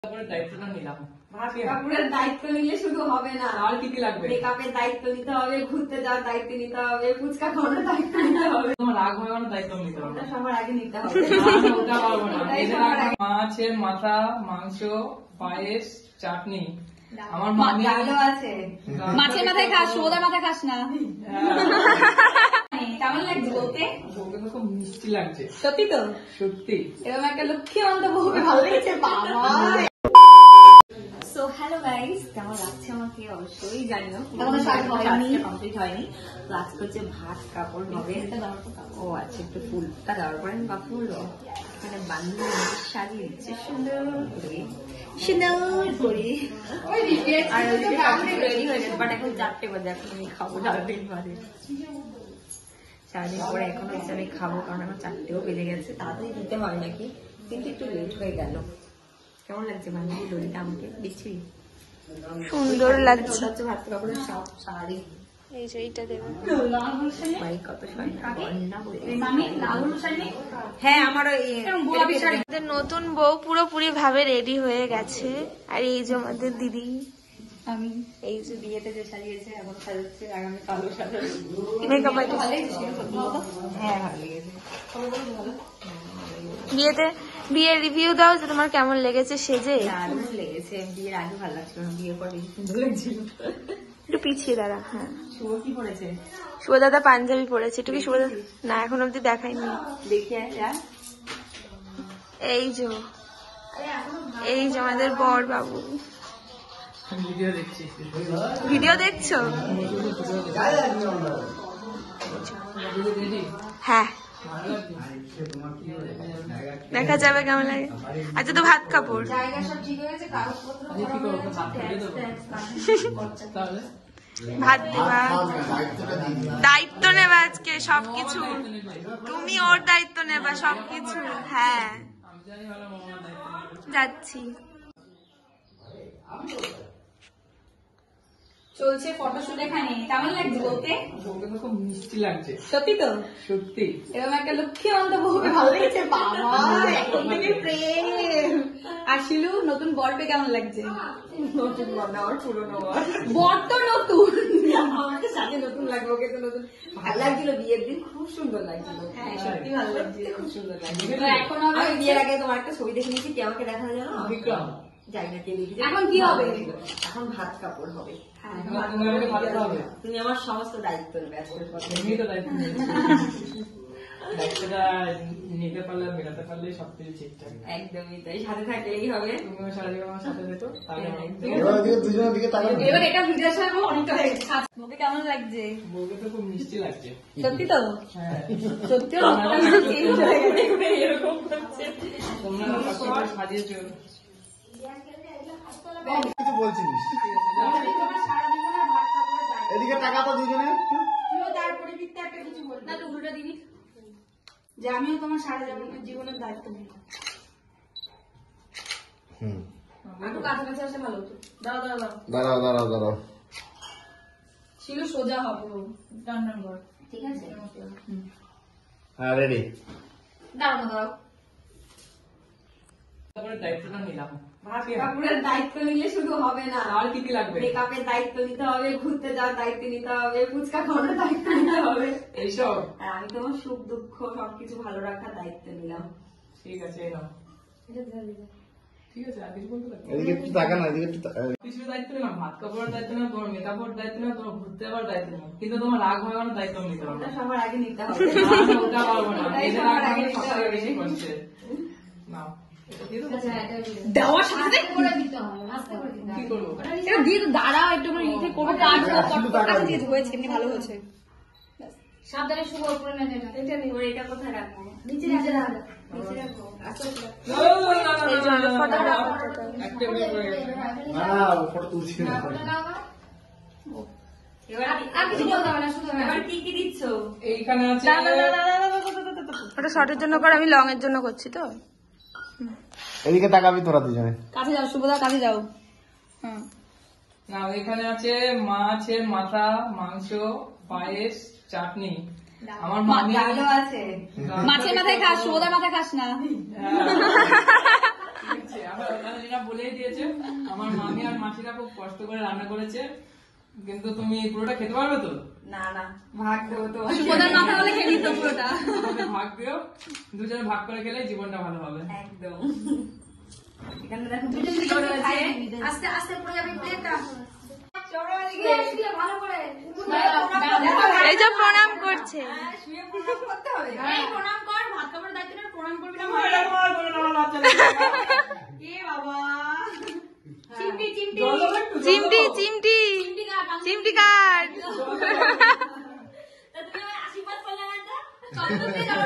দায়িত্বটা নিলাম। কাপড়ের দায়িত্ব নিলে শুধু হবে না, আর কি কি লাগবে? মেকআপের দায়িত্ব নিতে হবে, ঘুরতে যাওয়ার দায়িত্ব নিতে হবে, ফুচকা খাওয়ানোর দায়িত্ব নিতে হবে। তোমার রাগ হয় না, দায়িত্ব নিতে হবে। ওটা সবার আগে নিতে হবে। ওটা পারবো না। মাছের মাথা, মাংস, পায়েস, চাটনি। আমার মামি ডালও আছে। মাছের মাথায় খাস, শুভদার মাথায় খাস না। কেমন লাগছে বলতে? বউকে তো খুব মিষ্টি লাগছে। সত্যি তো? সত্যি। এরকম একটা লক্ষ্মীবন্ত বউকে ভালো লেগেছে বাবা। সো হ্যালো গাইস, কেমন লাগছে আমাকে অবশ্যই জানিও। এখনো শাড়ি হয়নি, কমপ্লিট হয়নি। তো আজকে হচ্ছে ভাত কাপড় হবে। ও আচ্ছা, একটু ফুলটা দেওয়ার পরে কাপড় মানে বান্ধবী সাজিয়ে দিচ্ছে সুন্দর করে, সুন্দর করে। আর রেডি হয়ে গেছে, বাট এখন 4টে বাজে, এখন আমি খাবো। সারাদিন বাজে, সারাদিন পরে এখন হচ্ছে আমি খাবো, কারণ আমার 4টেও বেজে গেছে। তাড়াতাড়ি দিতে হয় নাকি, কিন্তু একটু লেট হয়ে গেল। কেমন লাগছে বান্ধবী দড়িটা আমাকে বিচ্ছিরি? সুন্দর লাগছে। হচ্ছে ভাত কাপড়ের সব শাড়ি। এই যে এইটা দেবো। ভাই কত হ্যাঁ, আমার নতুন বউ পুরোপুরি ভাবে রেডি হয়ে গেছে। আর এই যে আমাদের দিদি, আমি এই যে বিয়েতে যে সাজিয়েছে, এখন সাজাচ্ছে, আগামী কালো সাজাবে। মেকআপ হ্যাঁ, ভালো লেগেছে। বিয়ের রিভিউ দাও যে তোমার কেমন লেগেছে সেজে। দারুণ লেগেছে। বিয়ের আগে ভালো লাগছিল না, বিয়ের পর বেশি সুন্দর লাগছিল। একটু পিছিয়ে দাঁড়া। হ্যাঁ, শুভ কি পড়েছে? শুভ দাদা পাঞ্জাবি পরেছে। একটু কি শুভ না, এখন অব্দি দেখাইনি। দেখে এই যে আমাদের বর বাবু। ভিডিও দেখছি। ভিডিও দেখছো? হ্যাঁ, দেখা যাবে কেমন লাগে। আচ্ছা, তো ভাত কাপড় জায়গা সব ঠিক হয়ে গেছে, কাগজপত্র তাহলে ভাত দেবা, দায়িত্ব নেবা আজকে সবকিছু। তুমি ওর দায়িত্ব নেবা সবকিছু। হ্যাঁ, যাচ্ছি। চলছে ফটোশুট এখানে। কেমন লাগছে বলতে? বউকে তো খুব মিষ্টি লাগছে। সত্যি তো? সত্যি। এরকম একটা লক্ষ্মীবন্ত বউকে ভালো লেগেছে বাবা। এখন থেকে প্রেম। আর শিলু, নতুন বর পেয়ে কেমন লাগছে? নতুন বর না, আমার পুরোনো বর। বর তো নতুন, আমাকে সাথে নতুন লাগবে, ওকে তো নতুন। ভালো লাগছিল বিয়ের দিন, খুব সুন্দর লাগছিল। হ্যাঁ, সত্যি ভালো লাগছিল, খুব সুন্দর লাগছিল। এখন আমি বিয়ের আগে তোমার একটা ছবি দেখে নিয়েছি, কে আমাকে দেখানো জানো? বিক্রম। যাই না, কে দেখি। এখন কি হবে? এখন ভাত কাপড় হবে। তুমি আমার সমস্ত দায়িত্ব নেবে আজকের পর। এমনি তো দায়িত্ব নিয়েছি। দায়িত্বটা নিতে পারলে, মেটাতে পারলে সবকিছু ঠিকঠাক। একদমই তাই, সাথে থাকলেই হবে। তুমিও সারাদিন আমার সাথে যেত, তাহলে এবার এটা ভিডিও ছাড়বো, অনেকটা হয়ে গেছে। মুখে কেমন লাগছে? বউকে তো খুব মিষ্টি লাগছে। সত্যি তো? হ্যাঁ, সত্যি এরকম করছে। তোমরা সবকিছু সাজিয়েছো। কিছু বলছিলিস, এদিকে টাকা তো দুজনে তার পরিবৃত্তে একটা কিছু বল না, উল্টা দিবি যে আমিও তোমার সারা জীবনের দায়িত্ব নিই। একটু কাছাকাছি আসলে ভালো হতো। দাঁড়াও ছিল সোজা হবো, টান কর। ঠিক আছে, হ্যাঁ, রেডি। দাঁড়াও। তারপরে দায়িত্বটা নিলাম। কাপড়ের দায়িত্ব নিলে শুধু হবে না, আর কি কি লাগবে? মেকআপের দায়িত্ব নিতে হবে, ঘুরতে যাওয়ার দায়িত্ব নিতে হবে, ফুচকা খাওয়ানোর দায়িত্ব নিতে হবে। এইসব। আর আমি তোমার সুখ দুঃখ সবকিছু ভালো রাখার দায়িত্ব নিলাম। ঠিক আছে, এই নাও। ঠিক আছে, আর কিছু বলতে লাগবে? এদিকে একটু তাকা না, এদিকে একটু কিছু দায়িত্ব নিলাম, ভাত কাপড়ের দায়িত্ব নিলাম, তোমার মেকআপের দায়িত্ব নিলাম, তোমার ঘুরতে যাওয়ার দায়িত্ব নিলাম, কিন্তু তোমার রাগ হয় না, দায়িত্ব আমি নিতে পারবো ওটা না। সবার আগে নিতে হবে। ওটা পারবো না। ওটাই এদের সবার রাগ আগে আমার নিতে সবথেকে হবে। বেশি করছে। নাও, এটা দিয়ে দেবো? দেওয়ার সাথে করে দিতে হবে, আস্তে করে দিতে কি করবো? এটা দিয়ে দাঁড়াও, একটু করে ইতে করবো, কাজ দিয়ে হয়েছে, এমনি ভালো হয়েছে। সাবধানে শুভ উপরে নেন। এটা নিয়ে এটা কোথায় রাখবো? নিচে রাখো। নিচে রাখবো। আচ্ছা, একটা মিনিট পরে গেছে। ফটো তুলছি না। এবার আর কিছু বলতে হবে না, শুধু এবার কি কি দিচ্ছ? এইখানে আছে। ওটা শর্টের জন্য কর, আমি লং এর জন্য করছি তো। এদিকে তাকাবি তোরা দুজনে। কাছে যাও, শুভদা কাছে যাও। না, এখানে আছে মাছের মাথা, মাংস, পায়েস, চাটনি। আমার মামি ডালও আছে। মাছের মাথায় খাস, শুভদার মাথায় খাস না। যেটা বলেই দিয়েছে, আমার মামি আর মাসিরা খুব কষ্ট করে রান্না করেছে, কিন্তু তুমি পুরোটা খেতে পারবে তো? না না, ভাগ দেবো তো। প্রধান মাথা বলে খেয়ে নিত পুরোটা। তবে ভাগ দিও, দুজনে ভাগ করে খেলে জীবনটা ভালো হবে। একদম। এখানে দেখো দুজন দুজন আছে, আস্তে আস্তে পড়ে যাবে প্লেটটা। ভালো করে এই যে প্রণাম করছে। শুয়ে প্রণাম করতে হবে। এই প্রণাম কর, ভাত খাবার দায়িত্ব না, প্রণাম করবি না। এ বাবা, চিমটি চিমটি চিমটি চিমটি চিমটি কাট। তা তুমি আমার আশীর্বাদ করলে না, তো চন্দন দিয়ে যাবো।